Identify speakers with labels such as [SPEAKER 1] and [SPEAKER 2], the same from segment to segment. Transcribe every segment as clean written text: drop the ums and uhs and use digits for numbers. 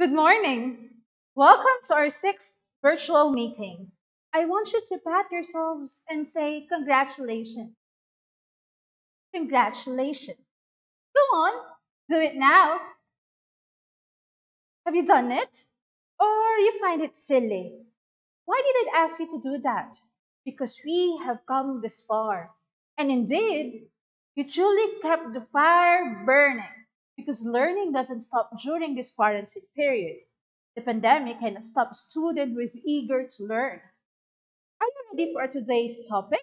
[SPEAKER 1] Good morning. Welcome to our sixth virtual meeting. I want you to pat yourselves and say congratulations. Congratulations. Go on, do it now. Have you done it? Or you find it silly? Why did I ask you to do that? Because we have come this far. And indeed, you truly kept the fire burning because learning doesn't stop during this quarantine period. The pandemic cannot stop a student who is eager to learn. Are you ready for today's topic?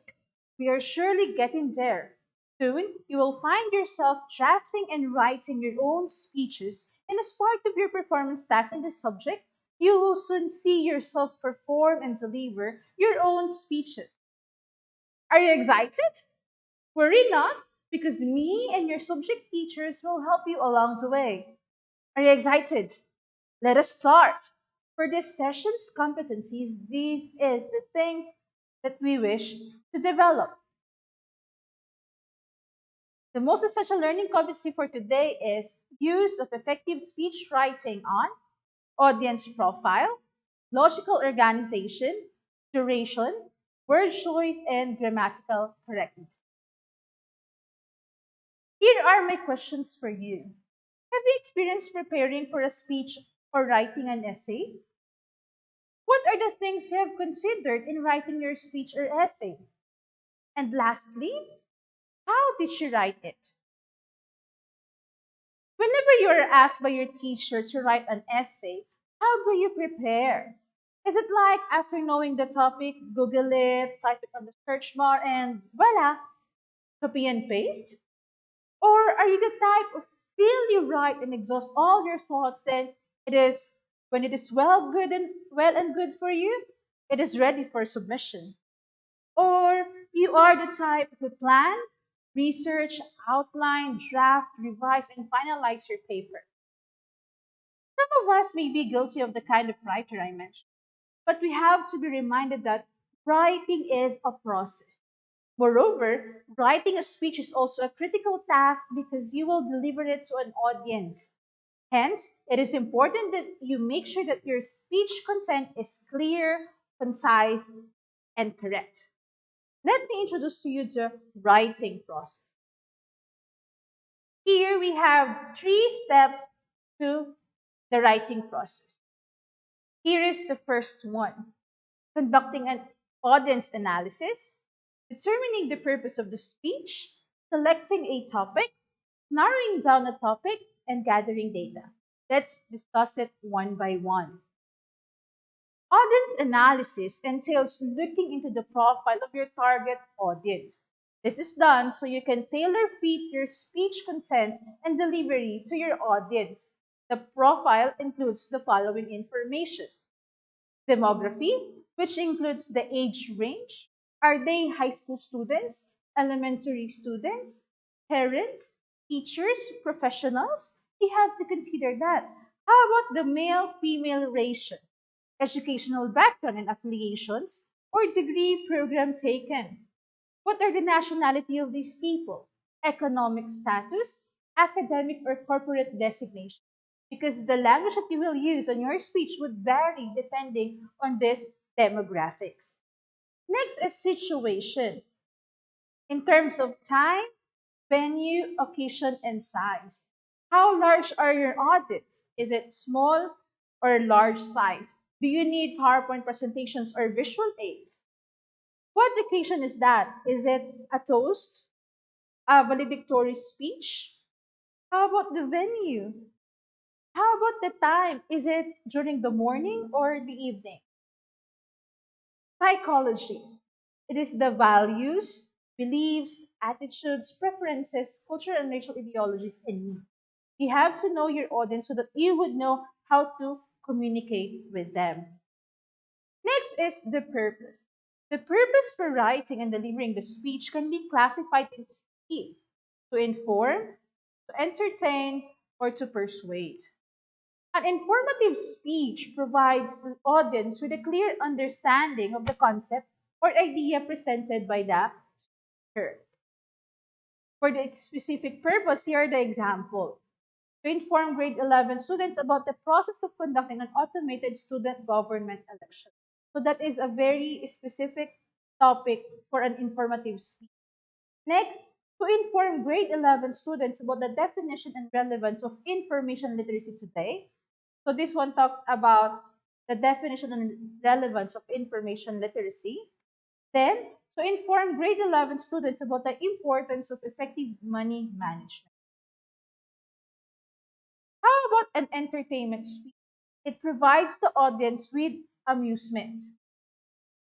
[SPEAKER 1] We are surely getting there. Soon, you will find yourself drafting and writing your own speeches, and as part of your performance task in this subject, you will soon see yourself perform and deliver your own speeches. Are you excited? Worry not, because me and your subject teachers will help you along the way. Are you excited? Let us start. For this session's competencies, these is the things that we wish to develop. The most essential learning competency for today is use of effective speech writing on audience profile, logical organization, duration, word choice, and grammatical correctness. Here are my questions for you. Have you experienced preparing for a speech or writing an essay? What are the things you have considered in writing your speech or essay? And lastly, how did you write it? Whenever you are asked by your teacher to write an essay, how do you prepare? Is it like after knowing the topic, Google it, type it on the search bar, and voila, copy and paste? Or are you the type of really write and exhaust all your thoughts, then it is when it is well and good for you, it is ready for submission? Or you are the type who plan, research, outline, draft, revise, and finalize your paper. Some of us may be guilty of the kind of writer I mentioned, but we have to be reminded that writing is a process. Moreover, writing a speech is also a critical task because you will deliver it to an audience. Hence, it is important that you make sure that your speech content is clear, concise, and correct. Let me introduce to you the writing process. Here we have three steps to the writing process. Here is the first one: conducting an audience analysis, determining the purpose of the speech, selecting a topic, narrowing down a topic, and gathering data. Let's discuss it one by one. Audience analysis entails looking into the profile of your target audience. This is done so you can tailor fit your speech content and delivery to your audience. The profile includes the following information: demography, which includes the age range. Are they high school students, elementary students, parents, teachers, professionals? You have to consider that. How about the male female ratio? Educational background and affiliations, or degree program taken? What are the nationality of these people? Economic status, academic or corporate designation? Because the language that you will use on your speech would vary depending on these demographics. Next is situation. In terms of time, venue, occasion, and size. How large are your audits? Is it small or large size? Do you need PowerPoint presentations or visual aids? What occasion is that? Is it a toast, a valedictory speech? How about the venue? How about the time? Is it during the morning or the evening? Psychology. It is the values, beliefs, attitudes, preferences, cultural and racial ideologies in you. You have to know your audience so that you would know how to communicate with them. Next is the purpose. The purpose for writing and delivering the speech can be classified into three: to inform, to entertain, or to persuade. An informative speech provides the audience with a clear understanding of the concept or idea presented by the speaker. For its specific purpose, here are the example: to inform grade 11 students about the process of conducting an automated student government election. So that is a very specific topic for an informative speech. Next, to inform grade 11 students about the definition and relevance of information literacy today. So this one talks about the definition and relevance of information literacy. Then, to inform grade 11 students about the importance of effective money management. How about an entertainment speech? It provides the audience with amusement.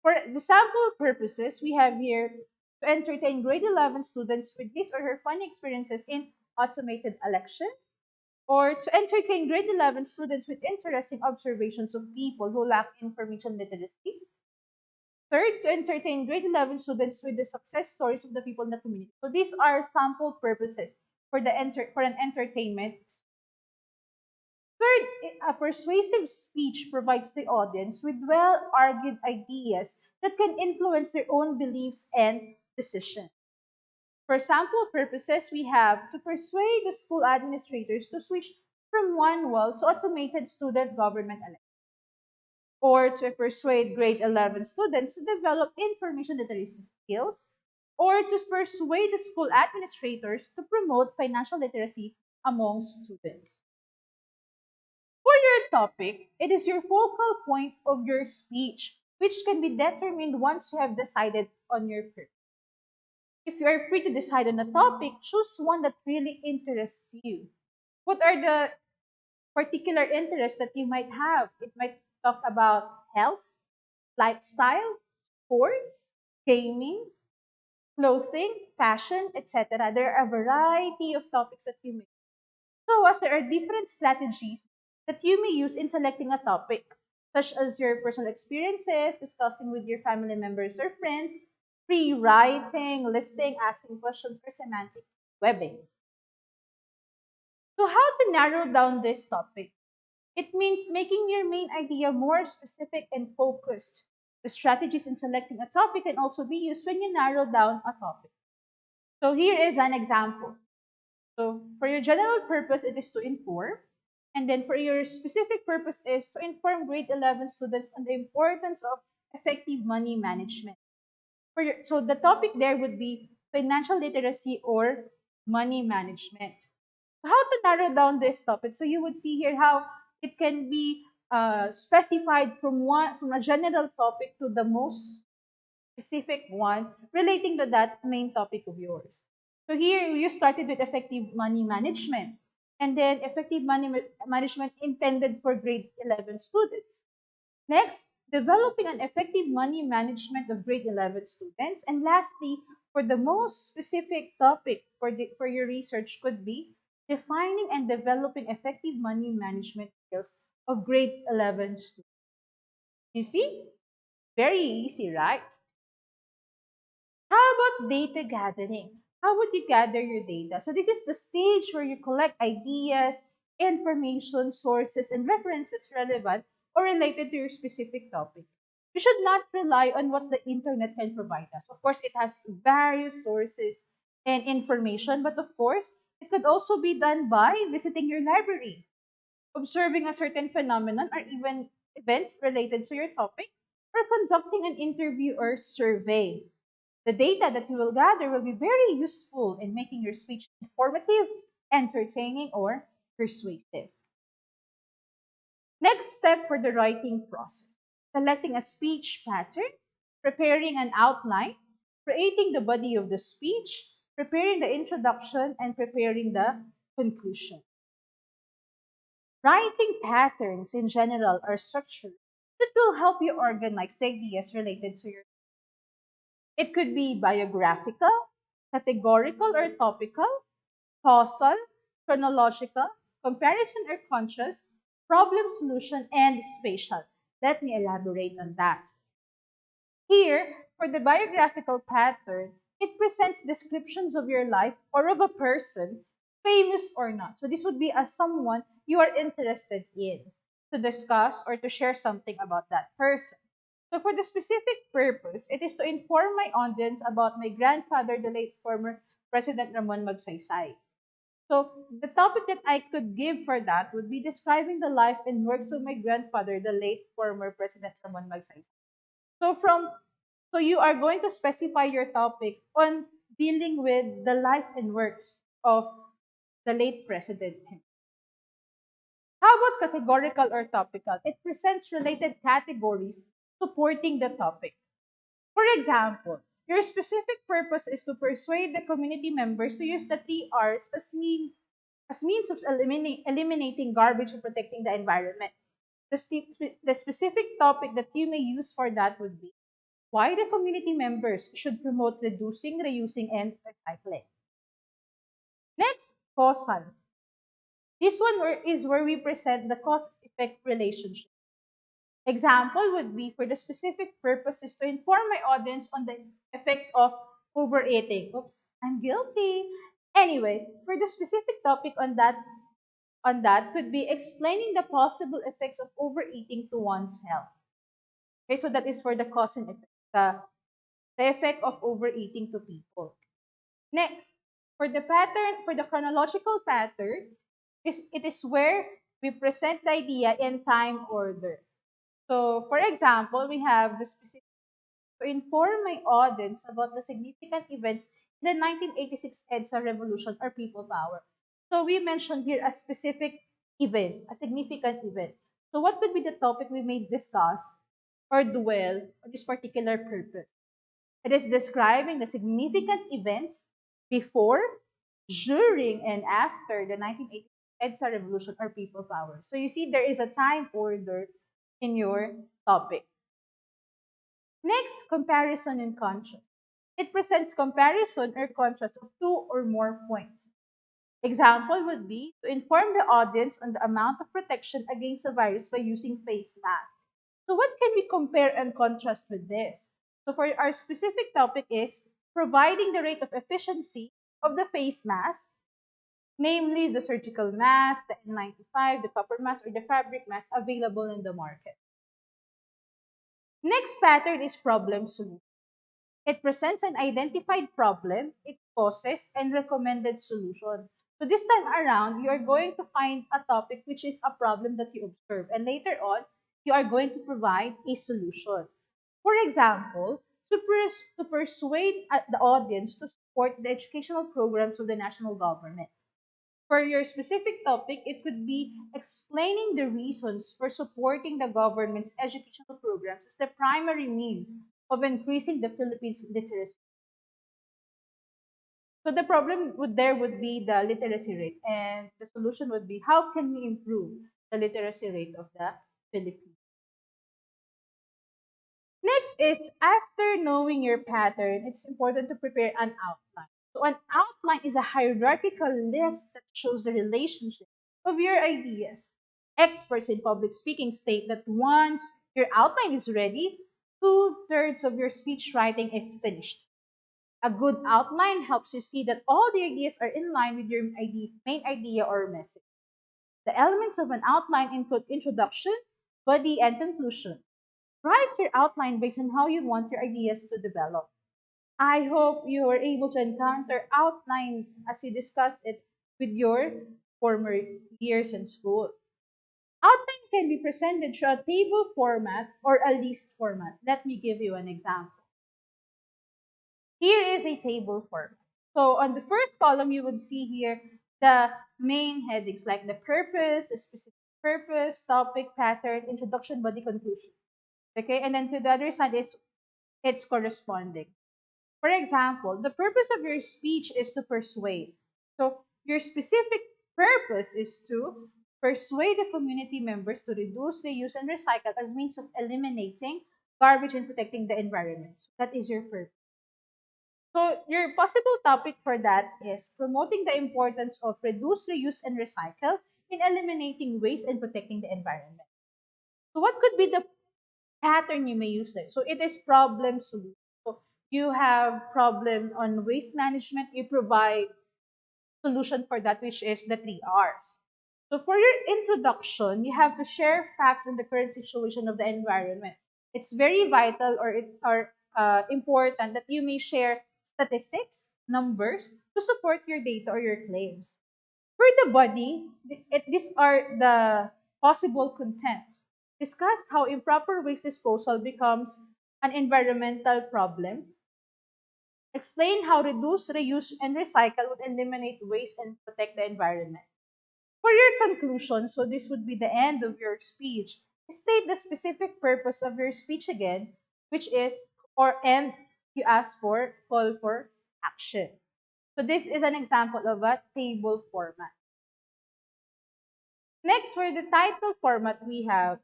[SPEAKER 1] For the sample purposes, we have here to entertain grade 11 students with his or her funny experiences in automated election, or to entertain grade 11 students with interesting observations of people who lack information literacy. Third, to entertain grade 11 students with the success stories of the people in the community. So these are sample purposes for for an entertainment. Third, a persuasive speech provides the audience with well-argued ideas that can influence their own beliefs and decisions. For sample purposes, we have to persuade the school administrators to switch from manual to automated student government election, or to persuade grade 11 students to develop information literacy skills, or to persuade the school administrators to promote financial literacy among students. For your topic, it is your focal point of your speech, which can be determined once you have decided on your purpose. If you are free to decide on a topic, choose one that really interests you. What are the particular interests that you might have? It might talk about health, lifestyle, sports, gaming, clothing, fashion, etc. There are a variety of topics that you may. So, as there are different strategies that you may use in selecting a topic, such as your personal experiences, discussing with your family members or friends, free writing, listing, asking questions, or semantic webbing. So, how to narrow down this topic? It means making your main idea more specific and focused. The strategies in selecting a topic can also be used when you narrow down a topic. So, here is an example. So for your general purpose, it is to inform. And then for your specific purpose is to inform grade 11 students on the importance of effective money management. So the topic there would be financial literacy or money management. So how to narrow down this topic? So you would see here how it can be specified from a general topic to the most specific one relating to that main topic of yours. So here you started with effective money management, and then effective management intended for grade 11 students. Next, developing an effective money management of grade 11 students. And lastly, for the most specific topic for your research could be defining and developing effective money management skills of grade 11 students. You see? Very easy, right? How about data gathering? How would you gather your data? So this is the stage where you collect ideas, information, sources, and references relevant or related to your specific topic. You should not rely on what the internet can provide us. Of course, it has various sources and information, but of course, it could also be done by visiting your library, observing a certain phenomenon or even events related to your topic, or conducting an interview or survey. The data that you will gather will be very useful in making your speech informative, entertaining, or persuasive. Next step for the writing process: selecting a speech pattern, preparing an outline, creating the body of the speech, preparing the introduction, and preparing the conclusion. Writing patterns in general are structured that will help you organize the ideas related to your. It could be biographical, categorical or topical, causal, chronological, comparison or contrast, problem solution, and spatial. Let me elaborate on that. Here, for the biographical pattern, it presents descriptions of your life or of a person, famous or not. So this would be as someone you are interested in to discuss or to share something about that person. So for the specific purpose, it is to inform my audience about my grandfather, the late former President Ramon Magsaysay. So the topic that I could give for that would be describing the life and works of my grandfather, the late former President Ramon Magsaysay. So you are going to specify your topic on dealing with the life and works of the late president. How about categorical or topical? It presents related categories supporting the topic. For example, your specific purpose is to persuade the community members to use the 3 R's as means of eliminating garbage and protecting the environment. The specific topic that you may use for that would be why the community members should promote reducing, reusing, and recycling. Next, causal. This one is where we present the cause-effect relationship. Example would be for the specific purpose is to inform my audience on the effects of overeating. Oops, I'm guilty. Anyway, for the specific topic on that could be explaining the possible effects of overeating to one's health. Okay, so that is for the cause and effect, the effect of overeating to people. Next, for the chronological pattern, it is where we present the idea in time order. So, for example, we have the specific to inform my audience about the significant events in the 1986 EDSA revolution or people power. So, we mentioned here a specific event, a significant event. So, what would be the topic we may discuss or dwell on this particular purpose? It is describing the significant events before, during, and after the 1980 EDSA revolution or people power. So you see, there is a time order in your topic. Next, comparison and contrast. It presents comparison or contrast of two or more points. Example would be to inform the audience on the amount of protection against the virus by using face masks. So what can we compare and contrast with this? So for our specific topic is providing the rate of efficiency of the face mask, namely the surgical mask, the N95, the copper mask, or the fabric mask available in the market. Next pattern is problem solution. It presents an identified problem, its causes, and recommended solution. So this time around, you are going to find a topic which is a problem that you observe, and later on, you are going to provide a solution. For example, to persuade the audience to support the educational programs of the national government. For your specific topic, it could be explaining the reasons for supporting the government's educational programs as the primary means of increasing the Philippines' literacy. So the problem would be the literacy rate, and the solution would be how can we improve the literacy rate of the Philippines. Next is after knowing your pattern, it's important to prepare an outline. So an outline is a hierarchical list that shows the relationship of your ideas. Experts in public speaking state that once your outline is ready, 2/3 of your speech writing is finished. A good outline helps you see that all the ideas are in line with your main idea or message. The elements of an outline include introduction, body, and conclusion. Write your outline based on how you want your ideas to develop. I hope you are able to encounter outline as you discuss it with your former years in school. Outline can be presented through a table format or a list format. Let me give you an example. Here is a table format. So on the first column, you would see here the main headings like the purpose, a specific purpose, topic, pattern, introduction, body, conclusion. Okay, and then to the other side is its corresponding. For example, the purpose of your speech is to persuade. So your specific purpose is to persuade the community members to reduce, reuse, and recycle as means of eliminating garbage and protecting the environment. So that is your purpose. So your possible topic for that is promoting the importance of reduce, reuse, and recycle in eliminating waste and protecting the environment. So what could be the pattern you may use there? So it is problem solution. So you have problem on waste management, you provide solution for that, which is the 3 R's. So for your introduction, you have to share facts on the current situation of the environment. It's very vital or important that you may share statistics, numbers to support your data or your claims. For the body, these are the possible contents. Discuss how improper waste disposal becomes an environmental problem. Explain how reduce, reuse, and recycle would eliminate waste and protect the environment. For your conclusion, so this would be the end of your speech, state the specific purpose of your speech again, which is, or and you ask for, call for action. So this is an example of a table format. Next, for the title format, we have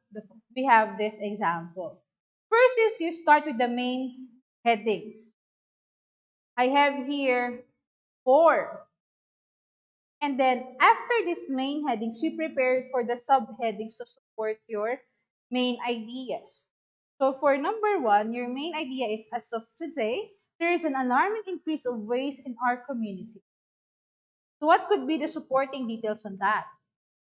[SPEAKER 1] this example. First is you start with the main headings. I have here four. And then after these main headings, you prepare for the subheadings to support your main ideas. So for number one, your main idea is as of today, there is an alarming increase of waste in our community. So what could be the supporting details on that?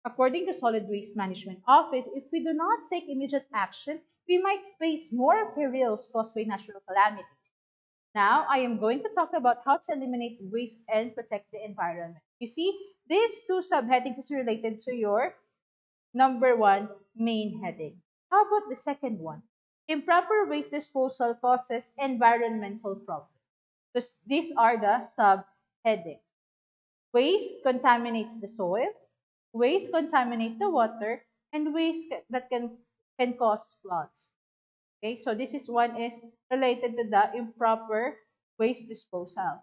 [SPEAKER 1] According to Solid Waste Management Office, if we do not take immediate action, we might face more perils caused by natural calamities. Now, I am going to talk about how to eliminate waste and protect the environment. You see, these two subheadings is related to your number one main heading. How about the second one? Improper waste disposal causes environmental problems. These are the subheadings. Waste contaminates the soil, waste contaminate the water, and waste that can cause floods. Okay, so this is one is related to the improper waste disposal.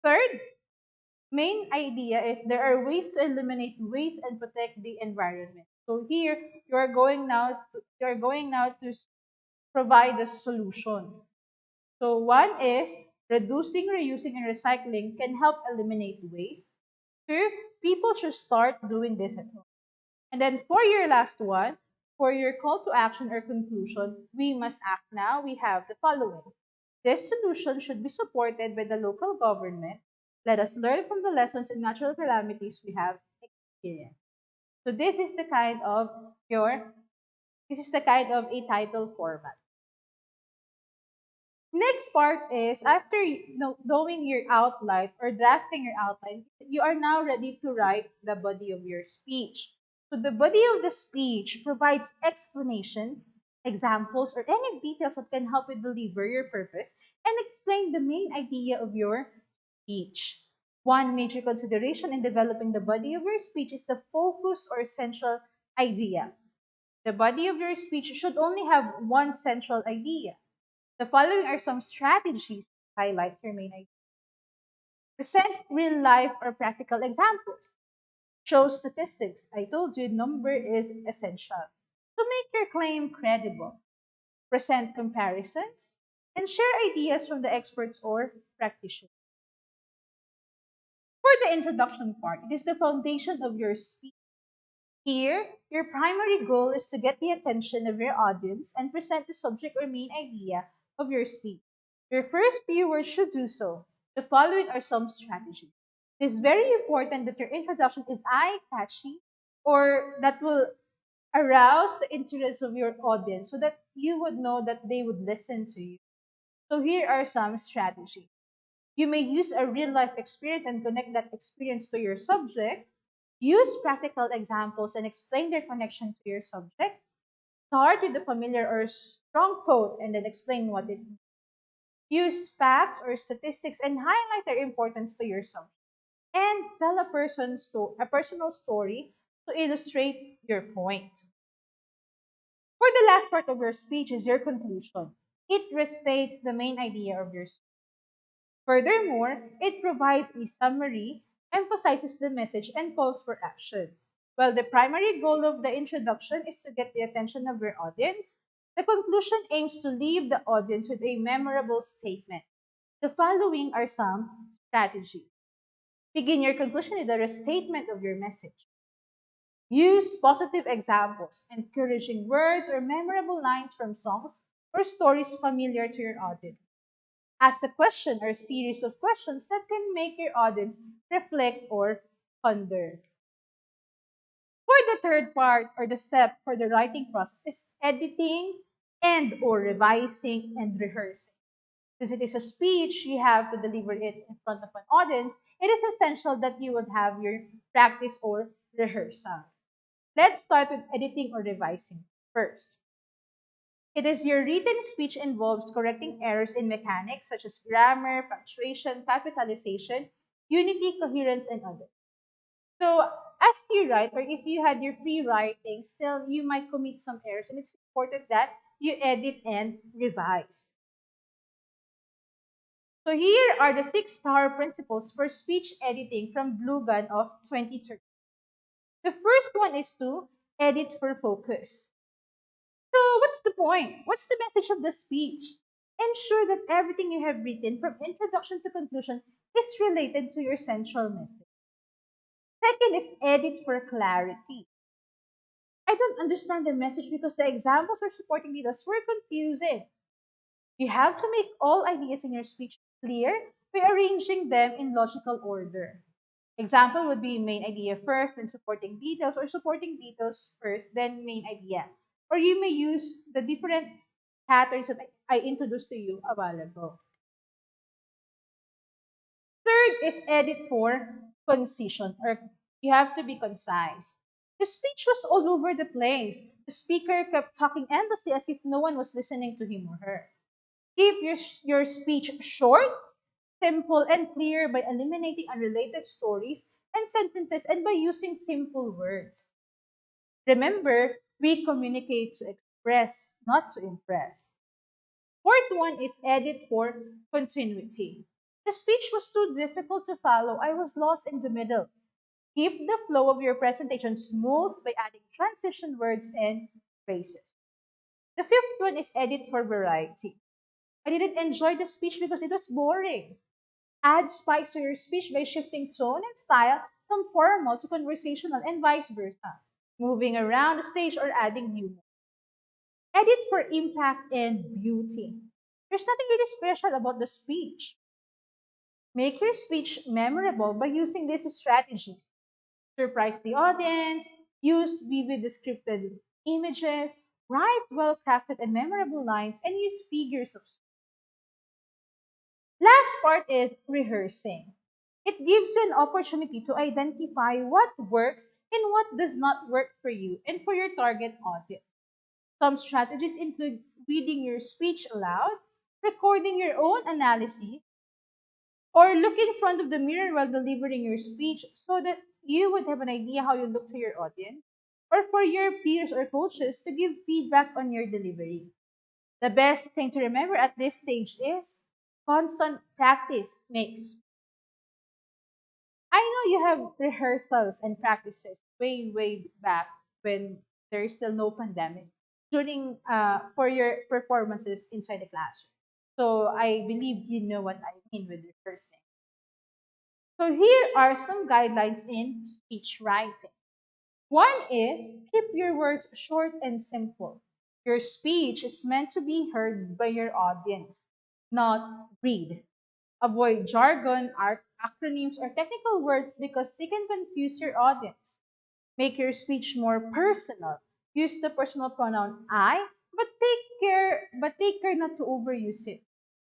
[SPEAKER 1] Third, main idea is there are ways to eliminate waste and protect the environment. So here you are going now to provide a solution. So one is reducing, reusing, and recycling can help eliminate waste. Two, people should start doing this at home. And then for your last one, for your call to action or conclusion, we must act now. We have the following. This solution should be supported by the local government. Let us learn from the lessons and natural calamities we have experienced. So this is the kind of a title format. Next part is after knowing your outline or drafting your outline, you are now ready to write the body of your speech. So the body of the speech provides explanations, examples, or any details that can help you deliver your purpose and explain the main idea of your speech. One major consideration in developing the body of your speech is the focus or central idea. The body of your speech should only have one central idea. The following are some strategies to highlight your main idea. Present real life or practical examples. Show statistics. I told you number is essential. To make your claim credible, present comparisons, and share ideas from the experts or practitioners. For the introduction part, it is the foundation of your speech. Here, your primary goal is to get the attention of your audience and present the subject or main idea of your speech. Your first few words should do so. The following are some strategies. It is very important that your introduction is eye-catchy or that will arouse the interest of your audience so that you would know that they would listen to you. So here are some strategies. You may use a real life experience and connect that experience to your subject. Use practical examples and explain their connection to your subject. Start with a familiar or strong quote and then explain what it means. Use facts or statistics and highlight their importance to your subject. And tell a personal story to illustrate your point. For the last part of your speech is your conclusion. It restates the main idea of your speech. Furthermore, it provides a summary, emphasizes the message, and calls for action. While the primary goal of the introduction is to get the attention of your audience, the conclusion aims to leave the audience with a memorable statement. The following are some strategies. Begin your conclusion with a restatement of your message. Use positive examples, encouraging words, or memorable lines from songs or stories familiar to your audience. Ask a question or series of questions that can make your audience reflect or ponder. For the third part or the step for the writing process is editing and or revising and rehearsing. Since it is a speech, you have to deliver it in front of an audience. it is essential that you would have your practice or rehearsal. Let's start with editing or revising first. It is your written speech involves correcting errors in mechanics such as grammar, punctuation, capitalization, unity, coherence, and others. So as you write, or if you had your free writing, still you might commit some errors, and it's important that you edit and revise. So here are the 6 power principles for speech editing from Blue Gun of 2013. The first one is to edit for focus. So what's the point? What's the message of the speech? Ensure that everything you have written from introduction to conclusion is related to your central message. Second is edit for clarity. I don't understand the message because the examples or supporting details were confusing. You have to make all ideas in your speech clear by arranging them in logical order. Example would be main idea first, then supporting details, or supporting details first, then main idea. Or you may use the different patterns that I introduced to you a while ago. Third is edit for concision, or you have to be concise. The speech was all over the place. The speaker kept talking endlessly as if no one was listening to him or her. Keep your speech short, simple, and clear by eliminating unrelated stories and sentences and by using simple words. Remember, we communicate to express, not to impress. Fourth one is edit for continuity. The speech was too difficult to follow. I was lost in the middle. Keep the flow of your presentation smooth by adding transition words and phrases. The fifth one is edit for variety. I didn't enjoy the speech because it was boring. Add spice to your speech by shifting tone and style from formal to conversational and vice versa, moving around the stage or adding humor. Edit for impact and beauty. There's nothing really special about the speech. Make your speech memorable by using these strategies. Surprise the audience, use vivid descriptive images, write well crafted and memorable lines, and use figures of speech. Last part is rehearsing. It gives you an opportunity to identify what works and what does not work for you and for your target audience. Some strategies include reading your speech aloud, recording your own analysis, or look in front of the mirror while delivering your speech so that you would have an idea how you look to your audience, or for your peers or coaches to give feedback on your delivery. The best thing to remember at this stage is constant practice makes. I know you have rehearsals and practices way back when there is still no pandemic during for your performances inside the classroom. So I believe you know what I mean with rehearsing. So here are some guidelines in speech writing. One is keep your words short and simple. Your speech is meant to be heard by your audience, not read. Avoid jargon, acronyms, or technical words because they can confuse your audience. Make your speech more personal. Use the personal pronoun I, but take care not to overuse it.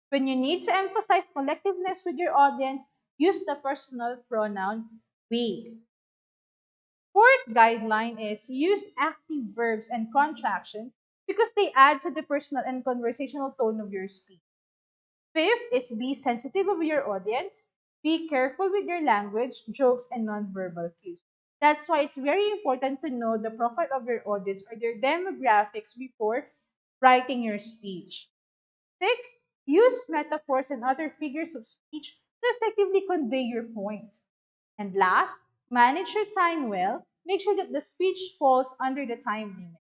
[SPEAKER 1] When you need to emphasize collectiveness with your audience, use the personal pronoun we. Fourth guideline is use active verbs and contractions because they add to the personal and conversational tone of your speech. Fifth is be sensitive of your audience. Be careful with your language, jokes, and nonverbal cues. That's why it's very important to know the profile of your audience or their demographics before writing your speech. Six, use metaphors and other figures of speech to effectively convey your point. And last, manage your time well. Make sure that the speech falls under the time limit.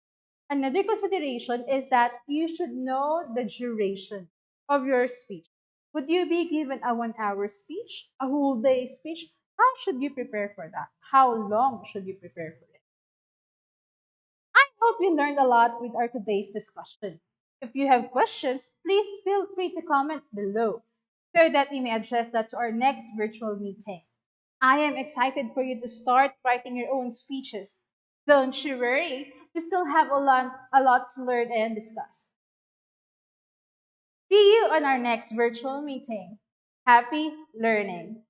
[SPEAKER 1] Another consideration is that you should know the duration of your speech. Would you be given a 1 hour speech, a whole day speech? How should you prepare for that? How long should you prepare for it? I hope you learned a lot with our today's discussion. If you have questions, please feel free to comment below so that we may address that to our next virtual meeting. I am excited for you to start writing your own speeches. Don't you worry, we still have a lot to learn and discuss. See you on our next virtual meeting. Happy learning!